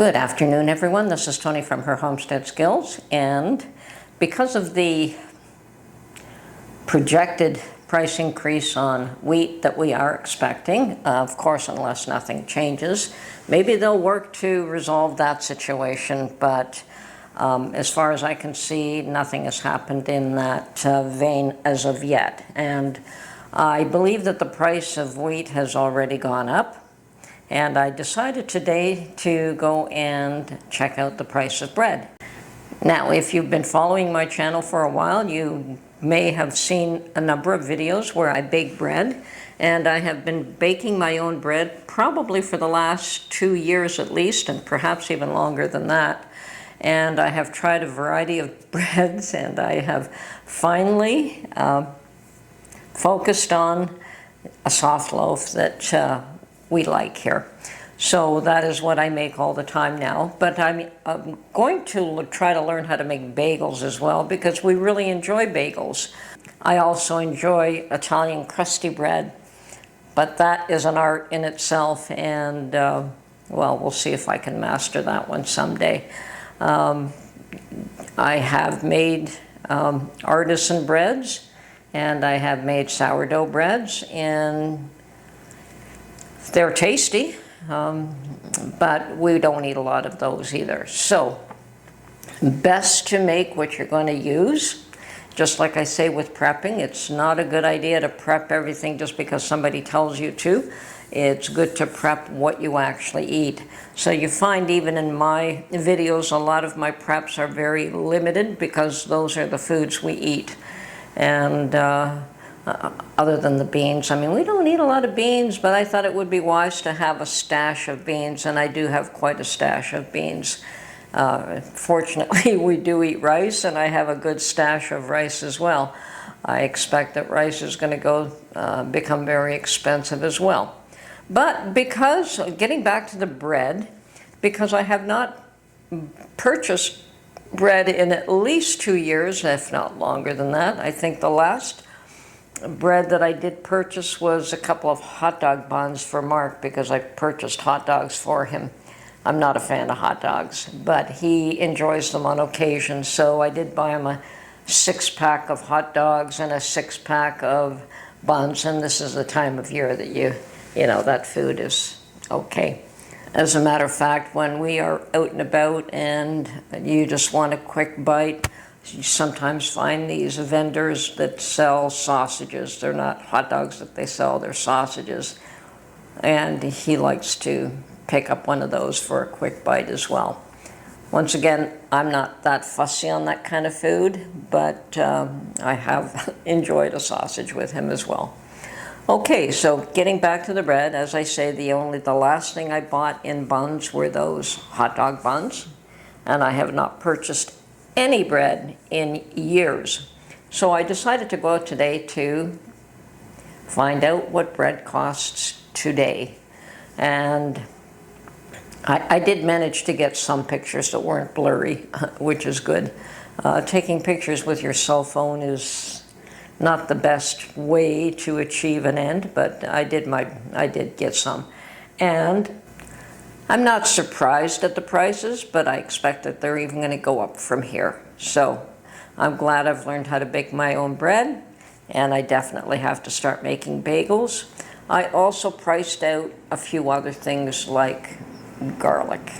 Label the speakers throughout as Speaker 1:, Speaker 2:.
Speaker 1: Good afternoon, everyone. This is Tony from Her Homestead Skills, and because of the projected price increase on wheat that we are expecting, of course, unless nothing changes, maybe they'll work to resolve that situation, but as far as I can see, nothing has happened in that vein as of yet. And I believe that the price of wheat has already gone up. And I decided today to go and check out the price of bread. Now, if you've been following my channel for a while, you may have seen a number of videos where I bake bread. And I have been baking my own bread probably for the last 2 years at least, and perhaps even longer than that. And I have tried a variety of breads, and I have finally focused on a soft loaf that we like here. So that is what I make all the time now. But I'm going to try to learn how to make bagels as well, because we really enjoy bagels. I also enjoy Italian crusty bread, but that is an art in itself, and well, we'll see if I can master that one someday. I have made artisan breads, and I have made sourdough breads, and they're tasty, but we don't eat a lot of those either. So, best to make what you're going to use. Just like I say with prepping, it's not a good idea to prep everything just because somebody tells you to. It's good to prep what you actually eat. So you find even in my videos, a lot of my preps are very limited because those are the foods we eat. And other than the beans. I mean, we don't eat a lot of beans, but I thought it would be wise to have a stash of beans, and I do have quite a stash of beans. Fortunately, we do eat rice, and I have a good stash of rice as well. I expect that rice is going to become very expensive as well. But because, getting back to the bread, because I have not purchased bread in at least 2 years, if not longer than that. I think the last bread that I did purchase was a couple of hot dog buns for Mark, because I purchased hot dogs for him. I'm not a fan of hot dogs, but he enjoys them on occasion, so I did buy him a 6-pack of hot dogs and a 6-pack of buns, and this is the time of year that you know, that food is okay. As a matter of fact, when we are out and about and you just want a quick bite, you sometimes find these vendors that sell sausages. They're not hot dogs that they sell, they're sausages. And he likes to pick up one of those for a quick bite as well. Once again, I'm not that fussy on that kind of food, but I have enjoyed a sausage with him as well. Okay, so getting back to the bread, as I say, the last thing I bought in buns were those hot dog buns, and I have not purchased any bread in years. So I decided to go out today to find out what bread costs today. And I did manage to get some pictures that weren't blurry, which is good. Taking pictures with your cell phone is not the best way to achieve an end, but I did get some. And I'm not surprised at the prices, but I expect that they're even going to go up from here. So I'm glad I've learned how to bake my own bread, and I definitely have to start making bagels. I also priced out a few other things like garlic,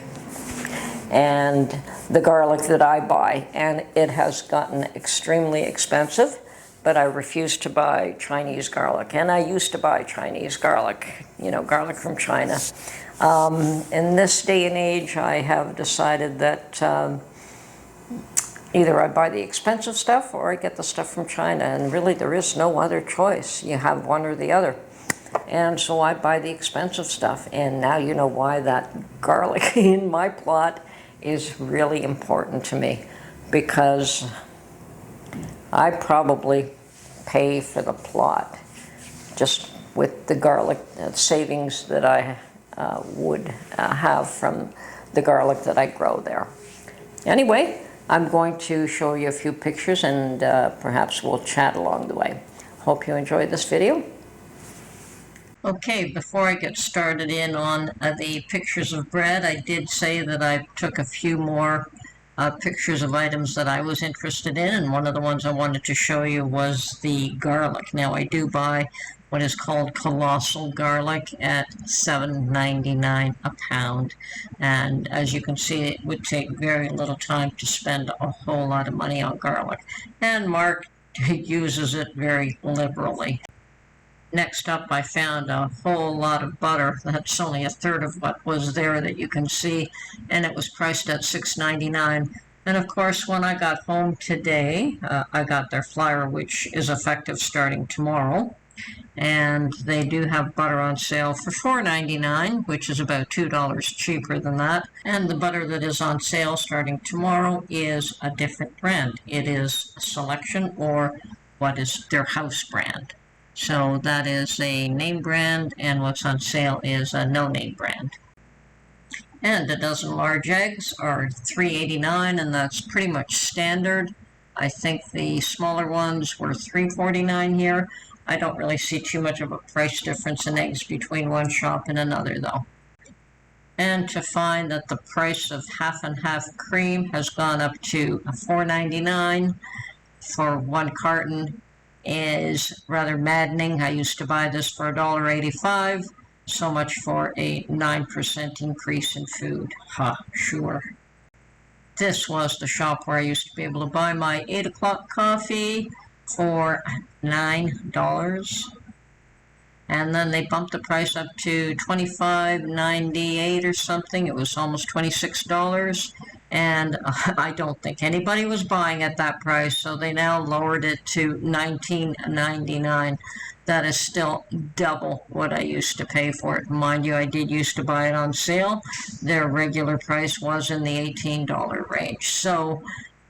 Speaker 1: and the garlic that I buy, and it has gotten extremely expensive, but I refuse to buy Chinese garlic. And I used to buy Chinese garlic, you know, garlic from China. In this day and age, I have decided that either I buy the expensive stuff or I get the stuff from China, and really there is no other choice. You have one or the other. And so I buy the expensive stuff, and now you know why that garlic in my plot is really important to me, because I probably pay for the plot just with the garlic savings that I would have from the garlic that I grow there. Anyway, I'm going to show you a few pictures, and perhaps we'll chat along the way. Hope you enjoyed this video. Okay, before I get started in on the pictures of bread, I did say that I took a few more pictures of items that I was interested in, and one of the ones I wanted to show you was the garlic. Now, I do buy what is called colossal garlic at $7.99 a pound, and as you can see, it would take very little time to spend a whole lot of money on garlic, and Mark uses it very liberally. Next up, I found a whole lot of butter. That's only a third of what was there that you can see, and it was priced at $6.99. And of course, when I got home today, I got their flyer, which is effective starting tomorrow. And they do have butter on sale for $4.99, which is about $2 cheaper than that. And the butter that is on sale starting tomorrow is a different brand. It is Selection, or what is their house brand. So that is a name brand, and what's on sale is a no-name brand. And a dozen large eggs are $3.89, and that's pretty much standard. I think the smaller ones were $3.49 here. I don't really see too much of a price difference in eggs between one shop and another, though. And to find that the price of half and half cream has gone up to $4.99 for one carton is rather maddening. I used to buy this for $1.85. So much for a 9% increase in food. Sure. This was the shop where I used to be able to buy my 8 o'clock coffee for $9. And then they bumped the price up to $25.98 or something. It was almost $26. And I don't think anybody was buying at that price, so they now lowered it to $19.99. That is still double what I used to pay for it. Mind you, I did used to buy it on sale. Their regular price was in the $18 range. So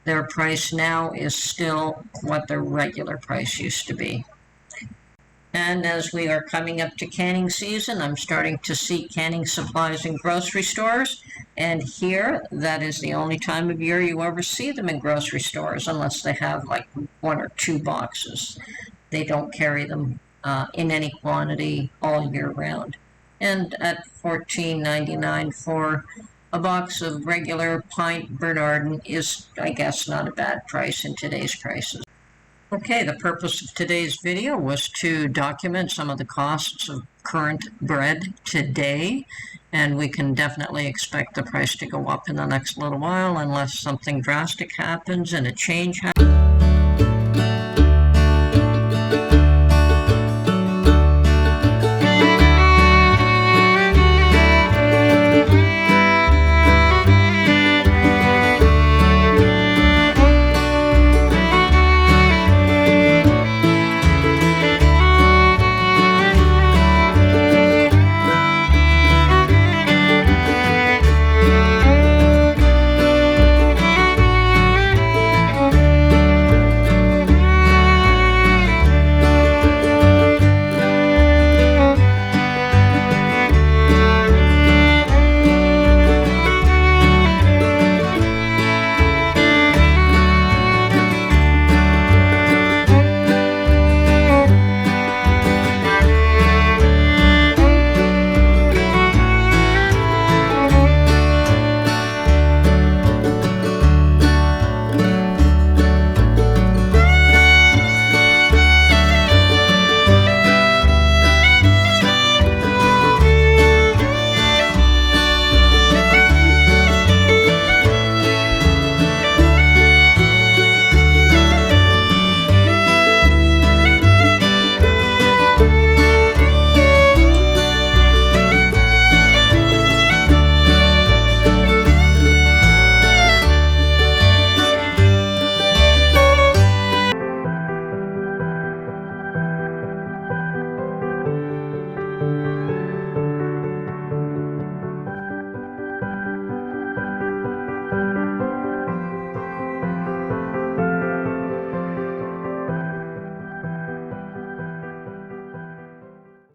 Speaker 1: their price now is still what their regular price used to be. And as we are coming up to canning season, I'm starting to see canning supplies in grocery stores. And here, that is the only time of year you ever see them in grocery stores, unless they have like 1 or 2 boxes. They don't carry them in any quantity all year round. And at $14.99 for a box of regular pint Bernardin is, I guess, not a bad price in today's prices. Okay, the purpose of today's video was to document some of the costs of current bread today, and we can definitely expect the price to go up in the next little while unless something drastic happens and a change happens.